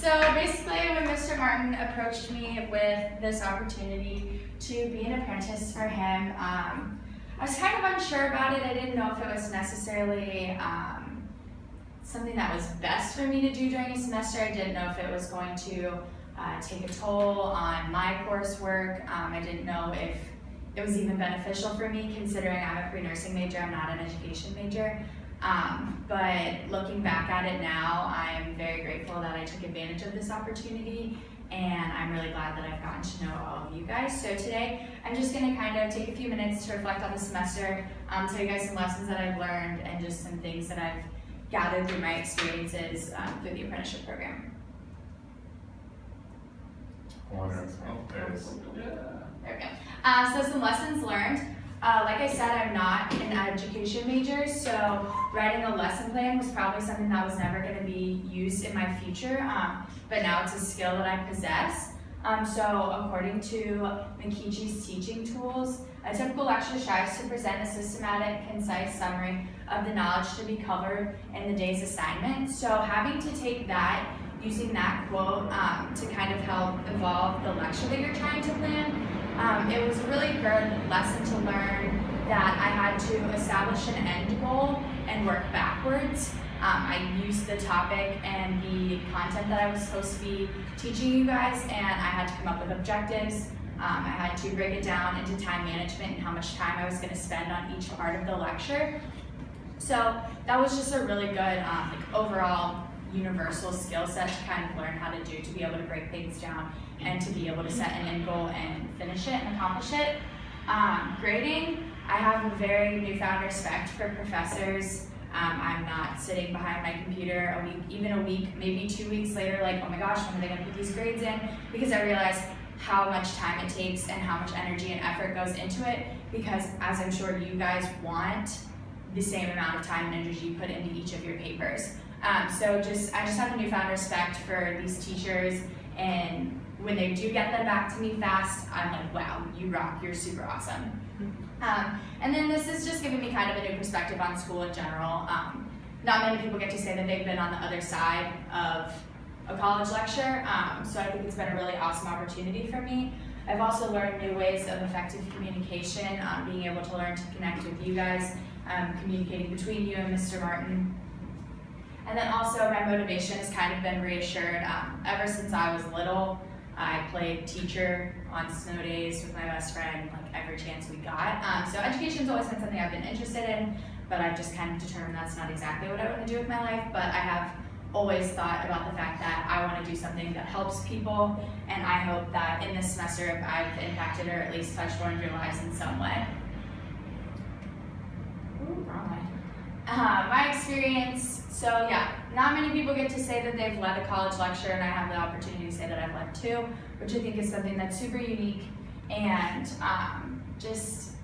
So basically when Mr. Martin approached me with this opportunity to be an apprentice for him, I was kind of unsure about it. I didn't know if it was necessarily something that was best for me to do during a semester. I didn't know if it was going to take a toll on my coursework. I didn't know if it was even beneficial for me, considering I'm a pre-nursing major, I'm not an education major. But looking back at it now, I'm very grateful that I took advantage of this opportunity, and I'm really glad that I've gotten to know all of you guys. So today, I'm just going to kind of take a few minutes to reflect on the semester, tell you guys some lessons that I've learned, and just some things that I've gathered through my experiences through the apprenticeship program. Wonderful. There we go. So some lessons learned. Like I said, I'm not an education major, so writing a lesson plan was probably something that was never going to be used in my future, but now it's a skill that I possess. So according to McKeeche's teaching tools, a typical lecture strives to present a systematic, concise summary of the knowledge to be covered in the day's assignment. So having to take that, using that quote to kind of help evolve the lecture that you're trying to plan, it was a really good lesson to learn that I had to establish an end goal and work backwards. I used the topic and the content that I was supposed to be teaching you guys, and I had to come up with objectives. I had to break it down into time management and how much time I was going to spend on each part of the lecture. So that was just a really good overall universal skill set to kind of learn how to do, to be able to break things down and to be able to set an end goal and finish it and accomplish it. Grading, I have a very newfound respect for professors. I'm not sitting behind my computer a week, maybe 2 weeks later, like, oh my gosh, when are they going to put these grades in? Because I realize how much time it takes and how much energy and effort goes into it, because as I'm sure you guys want the same amount of time and energy put into each of your papers. So I just have a newfound respect for these teachers, and when they do get them back to me fast, I'm like, wow, you rock, you're super awesome. And then this is just giving me kind of a new perspective on school in general. Not many people get to say that they've been on the other side of a college lecture, so I think it's been a really awesome opportunity for me. I've also learned new ways of effective communication, being able to learn to connect with you guys, communicating between you and Mr. Martin. And then also my motivation has kind of been reassured. Ever since I was little, I played teacher on snow days with my best friend, like every chance we got. So education's always been something I've been interested in, but I've just kind of determined that's not exactly what I want to do with my life. But I have always thought about the fact that I want to do something that helps people, and I hope that in this semester I've impacted or at least touched one of your lives in some way. Ooh, wrong way. My experience, so yeah, not many people get to say that they've led a college lecture, and I have the opportunity to say that I've led two, which I think is something that's super unique, and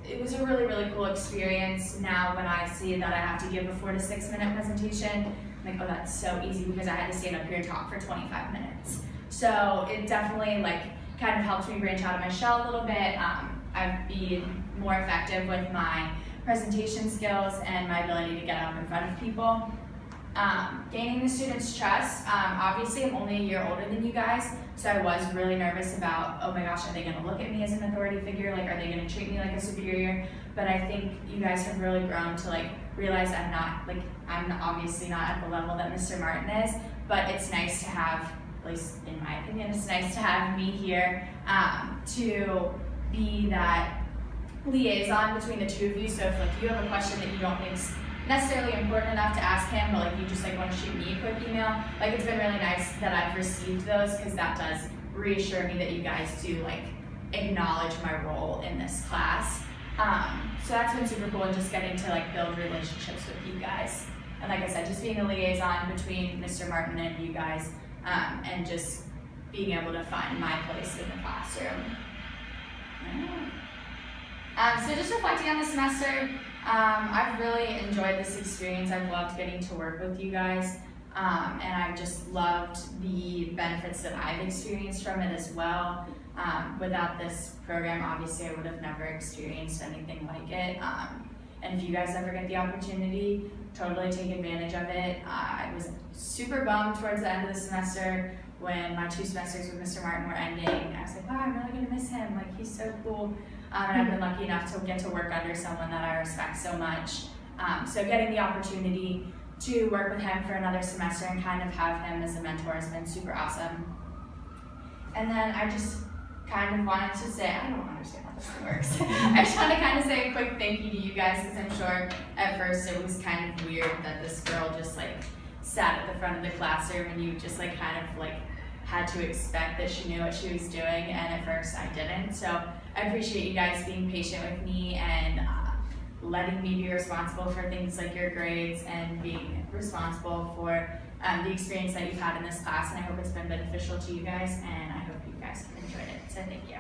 it was a really, really cool experience. Now when I see that I have to give a 4 to 6 minute presentation, I'm like, oh, that's so easy, because I had to stand up here and talk for 25 minutes. So it definitely kind of helped me branch out of my shell a little bit. I've been more effective with my presentation skills and my ability to get up in front of people. Gaining the students' trust. Obviously, I'm only a year older than you guys, so I was really nervous about, oh my gosh, are they going to look at me as an authority figure? Like, are they going to treat me like a superior? But I think you guys have really grown to realize I'm obviously not at the level that Mr. Martin is, but it's nice to have, at least in my opinion, it's nice to have me here to be that liaison between the two of you. So if you have a question that you don't think is necessarily important enough to ask him, but you just want to shoot me a quick email, it's been really nice that I've received those, because that does reassure me that you guys do acknowledge my role in this class. So that's been super cool, and just getting to build relationships with you guys. And like I said, just being a liaison between Mr. Martin and you guys, and just being able to find my place in the classroom. So just reflecting on the semester, I've really enjoyed this experience. I've loved getting to work with you guys, and I've just loved the benefits that I've experienced from it as well. Without this program, obviously I would have never experienced anything like it. And if you guys ever get the opportunity totally take advantage of it. I was super bummed towards the end of the semester when my 2 semesters with Mr. Martin were ending. I was like, wow, I'm really gonna miss him. Like, he's so cool. And I've been lucky enough to get to work under someone that I respect so much. So getting the opportunity to work with him for another semester and kind of have him as a mentor has been super awesome. And then I just kind of wanted to say, I don't understand how this thing works. I just want to kind of say a quick thank you to you guys, because I'm sure at first it was kind of weird that this girl just like sat at the front of the classroom and you just like kind of like had to expect that she knew what she was doing, and at first I didn't. So I appreciate you guys being patient with me and letting me be responsible for things like your grades and being responsible for the experience that you've had in this class, and I hope it's been beneficial to you guys, and I hope you guys have enjoyed it. So thank you.